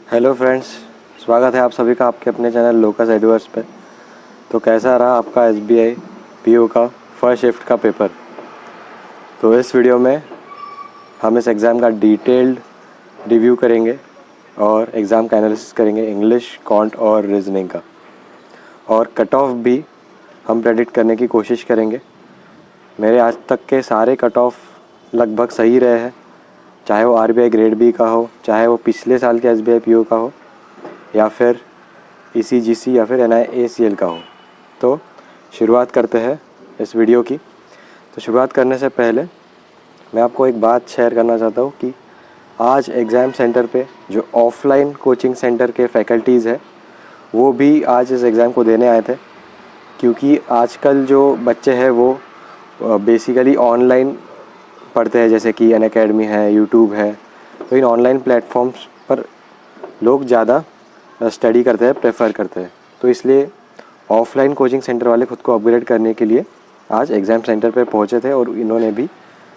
Hello friends, स्वागत है आप सभी का आपके अपने चैनल लोकस एडवर्स पे। तो कैसा रहा आपका एसबीआई पीओ का फर्स्ट शिफ्ट का पेपर। तो इस वीडियो में हम इस एग्ज़ाम का डिटेल्ड रिव्यू करेंगे और एग्ज़ाम का एनालिसिस करेंगे इंग्लिश, क्वांट और रीजनिंग का, और कट ऑफ भी हम प्रेडिक्ट करने की कोशिश करेंगे। मेरे आज तक के सारे कट ऑफ लगभग सही रहे हैं, चाहे वो आरबीआई ग्रेड बी का हो, चाहे वो पिछले साल के एसबीआई पीओ का हो, या फिर ईसीजीसी या फिर एनआईएसीएल का हो। तो शुरुआत करते हैं इस वीडियो की। तो शुरुआत करने से पहले मैं आपको एक बात शेयर करना चाहता हूँ कि आज एग्ज़ाम सेंटर पे जो ऑफलाइन कोचिंग सेंटर के फैकल्टीज़ है वो भी आज इस एग्ज़ाम को देने आए थे, क्योंकि आजकल जो बच्चे हैं वो बेसिकली ऑनलाइन पढ़ते हैं, जैसे कि अनअकैडमी है, यूट्यूब है। तो इन ऑनलाइन प्लेटफॉर्म्स पर लोग ज़्यादा स्टडी करते हैं, प्रेफर करते हैं। तो इसलिए ऑफलाइन कोचिंग सेंटर वाले ख़ुद को अपग्रेड करने के लिए आज एग्ज़ाम सेंटर पे पहुंचे थे और इन्होंने भी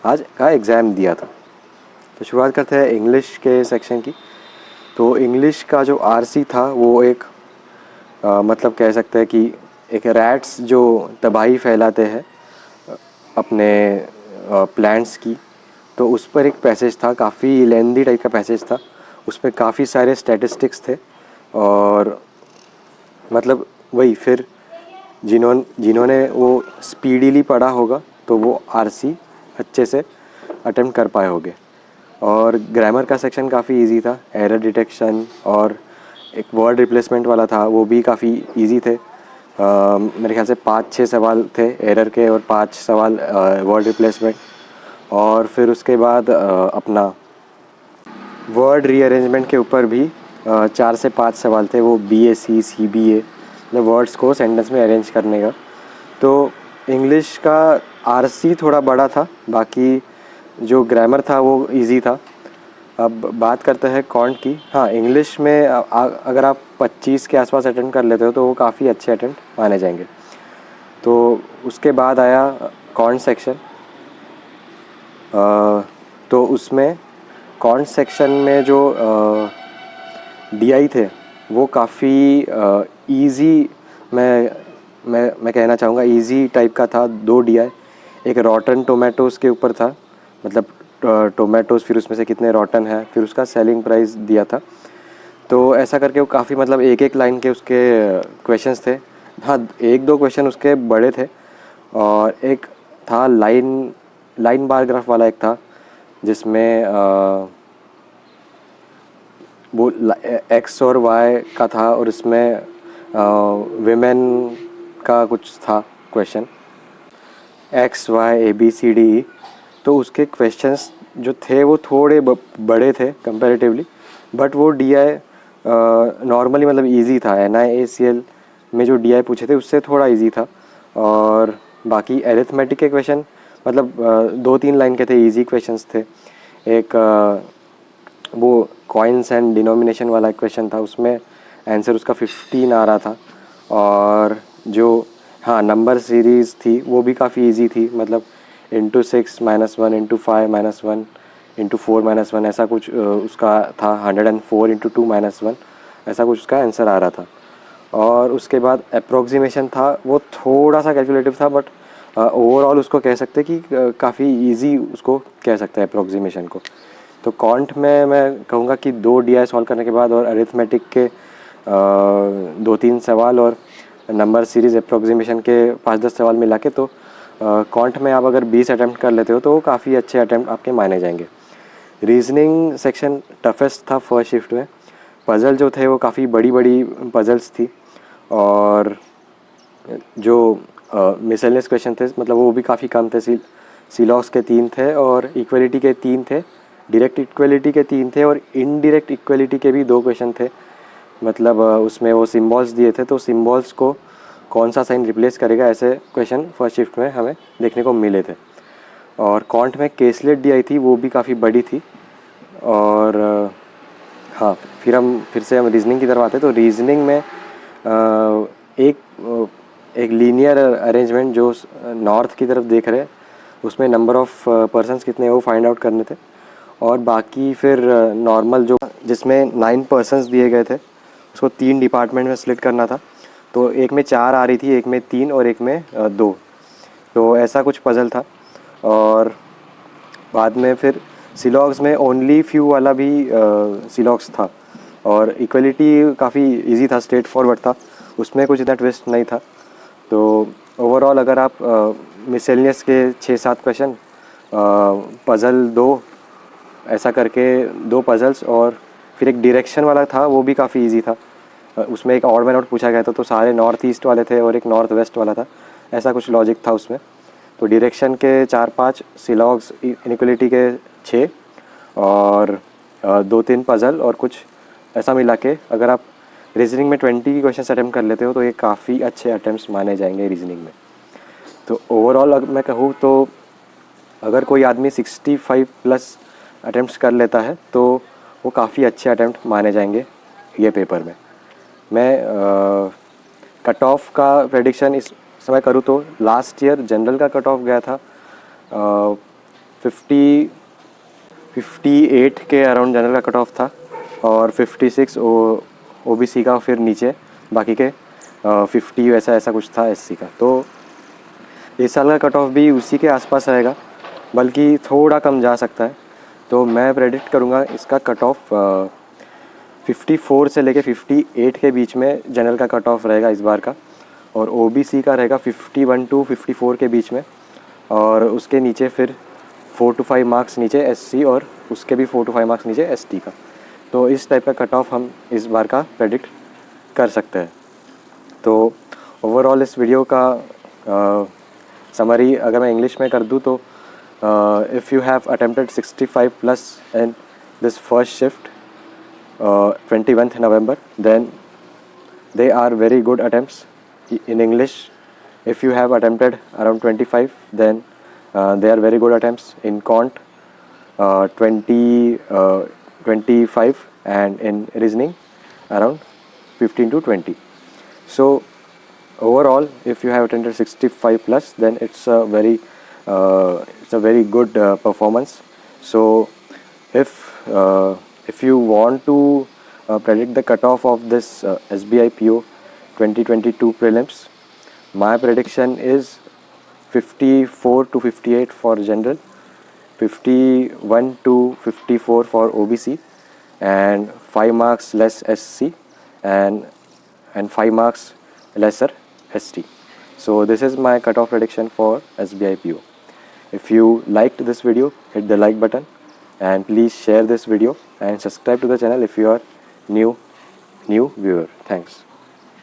आज का एग्ज़ाम दिया था। तो शुरुआत करते हैं इंग्लिश के सेक्शन की। तो इंग्लिश का जो आरसी था वो एक मतलब कह सकते हैं कि एक रैट्स जो तबाही फैलाते हैं अपने प्लांट्स की, तो उस पर एक पैसेज था, काफ़ी लेंदी टाइप का पैसेज था। उसमें काफ़ी सारे स्टैटिस्टिक्स थे और मतलब वही फिर जिन्होंने वो स्पीडीली पढ़ा होगा तो वो आरसी अच्छे से अटेम्प्ट कर पाए होंगे। और ग्रामर का सेक्शन काफ़ी इजी था, एरर डिटेक्शन और एक वर्ड रिप्लेसमेंट वाला था, वो भी काफ़ी इजी थे। मेरे ख्याल से 5-6 सवाल थे एरर के और 5 सवाल वर्ड रिप्लेसमेंट। और फिर उसके बाद अपना वर्ड रीअरेंजमेंट के ऊपर भी 4 से 5 सवाल थे, वो बीएसी सीबीए मतलब वर्ड्स को सेंटेंस में अरेंज करने का। तो इंग्लिश का आरसी थोड़ा बड़ा था, बाकी जो ग्रामर था वो इजी था। अब बात करते हैं कॉन्ट की। हाँ, इंग्लिश में अगर आप 25 के आसपास अटेम्प्ट कर लेते हो तो वो काफ़ी अच्छे अटेम्प्ट माने जाएंगे। तो उसके बाद आया कॉन्ट सेक्शन। तो उसमें कॉन्ट सेक्शन में जो डीआई थे वो काफ़ी इजी, मैं कहना चाहूँगा इजी टाइप का था। 2 डीआई, एक रॉटन टोमेटोज़ के ऊपर था, मतलब टोमेटोज़ फिर उसमें से कितने रॉटन है, फिर उसका सेलिंग प्राइस दिया था। तो ऐसा करके वो काफ़ी मतलब एक लाइन के उसके क्वेश्चंस थे। हाँ, 1-2 क्वेश्चन उसके बड़े थे और एक था लाइन बार ग्राफ वाला, एक था जिसमें वो एक्स और वाई का था और इसमें विमेन का कुछ था question, X Y A B C D E. तो उसके क्वेश्चंस जो थे वो थोड़े बड़े थे कंपैरेटिवली, बट वो डीआई नॉर्मली मतलब इजी था। एनआईएसीएल में जो डीआई पूछे थे उससे थोड़ा इजी था। और बाकी एरिथमेटिक के क्वेश्चन मतलब 2-3 लाइन के थे, इजी क्वेश्चंस थे। एक वो कॉइन्स एंड डिनोमिनेशन वाला क्वेश्चन था, उसमें आंसर उसका 15 आ रहा था। और जो हाँ नंबर सीरीज़ थी वो भी काफ़ी इजी थी, मतलब इंटू 6 -1 इंटू 5 -1 इंटू 4 -1 ऐसा कुछ उसका था। 104 इंटू 2 -1 ऐसा कुछ उसका आंसर आ रहा था। और उसके बाद अप्रोक्सीमेशन था, वो थोड़ा सा कैलकुलेटिव था, बट ओवरऑल उसको कह सकते कि काफ़ी इजी उसको कह सकते हैं अप्रोक्सीमेशन को। तो कॉन्ट में मैं कहूँगा कि 2 डीआई सॉल्व करने के बाद और अरिथमेटिक के 2-3 सवाल और नंबर सीरीज़ अप्रोक्सीमेशन के 5-10 सवाल मिला के, तो कॉन्ट में आप अगर 20 अटैम्प्ट कर लेते हो तो काफ़ी अच्छे अटैम्प्ट आपके माने जाएंगे। रीजनिंग सेक्शन टफेस्ट था फर्स्ट शिफ्ट में। पज़ल जो थे वो काफ़ी बड़ी बड़ी पज़ल्स थी और जो मिसलेनियस क्वेश्चन थे मतलब वो भी काफ़ी कम थे। सीलॉक्स के 3 थे और इक्वलिटी के 3 थे, डायरेक्ट इक्वलिटी के 3 थे और इनडायरेक्ट इक्वलिटी के भी 2 क्वेश्चन थे। मतलब उसमें वो सिम्बॉल्स दिए थे, तो सिम्बॉल्स को कौन सा साइन रिप्लेस करेगा, ऐसे क्वेश्चन फर्स्ट शिफ्ट में हमें देखने को मिले थे। और कॉन्ट में केसलेट डी आई थी, वो भी काफ़ी बड़ी थी। और हाँ, फिर से हम रीजनिंग की तरफ आते हैं। तो रीजनिंग में एक लीनियर अरेंजमेंट जो नॉर्थ की तरफ देख रहे हैं उसमें नंबर ऑफ़ पर्सन्स कितने हैं वो फाइंड आउट करने थे। और बाकी फिर नॉर्मल जो जिसमें 9 पर्सन्स दिए गए थे, उसको 3 डिपार्टमेंट में स्प्लिट करना था। तो एक में 4 आ रही थी, एक में 3 और एक में 2। तो ऐसा कुछ पज़ल था। और बाद में फिर सिलॉग्स में ओनली फ्यू वाला भी सिलॉग्स था, और इक्वलिटी काफ़ी इजी था, स्ट्रेट फॉरवर्ड था, उसमें कुछ इतना ट्विस्ट नहीं था। तो ओवरऑल अगर आप मिसलेनियस के 6-7 क्वेश्चन, पज़ल 2 ऐसा करके 2 पज़ल्स, और फिर एक डायरेक्शन वाला था, वो भी काफ़ी इजी था। उसमें एक ऑड मैन आउट पूछा गया था, तो सारे नॉर्थ ईस्ट वाले थे और एक नॉर्थ वेस्ट वाला था, ऐसा कुछ लॉजिक था उसमें। तो डायरेक्शन के 4-5, सिलॉग्स इनइक्वलिटी के 6, और 2-3 पज़ल और कुछ ऐसा मिला के अगर आप रीजनिंग में 20 क्वेश्चन अटैम्प्ट कर लेते हो तो ये काफ़ी अच्छे अटैम्प्ट्स माने जाएंगे रीजनिंग में। तो ओवरऑल अगर मैं कहूँ तो अगर कोई आदमी 65 प्लस अटैम्प्ट्स कर लेता है तो वो काफ़ी अच्छे अटैम्प्ट माने जाएंगे ये पेपर में। मैं कट ऑफ का प्रेडिक्शन इस समय करूँ तो लास्ट ईयर जनरल का कट ऑफ गया था 58 के अराउंड जनरल का कट ऑफ था, और 56 ओबीसी का, फिर नीचे बाकी के 50 वैसा ऐसा कुछ था एससी का। तो इस साल का कट ऑफ भी उसी के आसपास रहेगा, बल्कि थोड़ा कम जा सकता है। तो मैं प्रेडिक्ट करूँगा इसका कट ऑफ 54 से लेके 58 के बीच में जनरल का कट ऑफ रहेगा इस बार का, और ओबीसी का रहेगा 51 टू 54 के बीच में, और उसके नीचे फिर 4 to 5 मार्क्स नीचे एससी, और उसके भी 4 to 5 मार्क्स नीचे एसटी का। तो इस टाइप का कट ऑफ हम इस बार का प्रेडिक्ट कर सकते हैं। तो ओवरऑल इस वीडियो का समरी अगर मैं इंग्लिश में कर दूँ तो if you have attempted 65 plus in this first shift 21st November, then they are very good attempts in English. If you have attempted around 25, then they are very good attempts in Quant 25, and in reasoning around 15 to 20. So overall, if you have attended 65 plus, then it's a very good performance. So if you want to predict the cutoff of this SBI PO 2022 prelims, my prediction is 54 to 58 for general, 51 to 54 for OBC, and 5 marks less SC, and 5 marks lesser ST. So this is my cutoff prediction for SBI PO. If you liked this video, hit the like button, and please share this video and subscribe to the channel if you are new viewer. Thanks.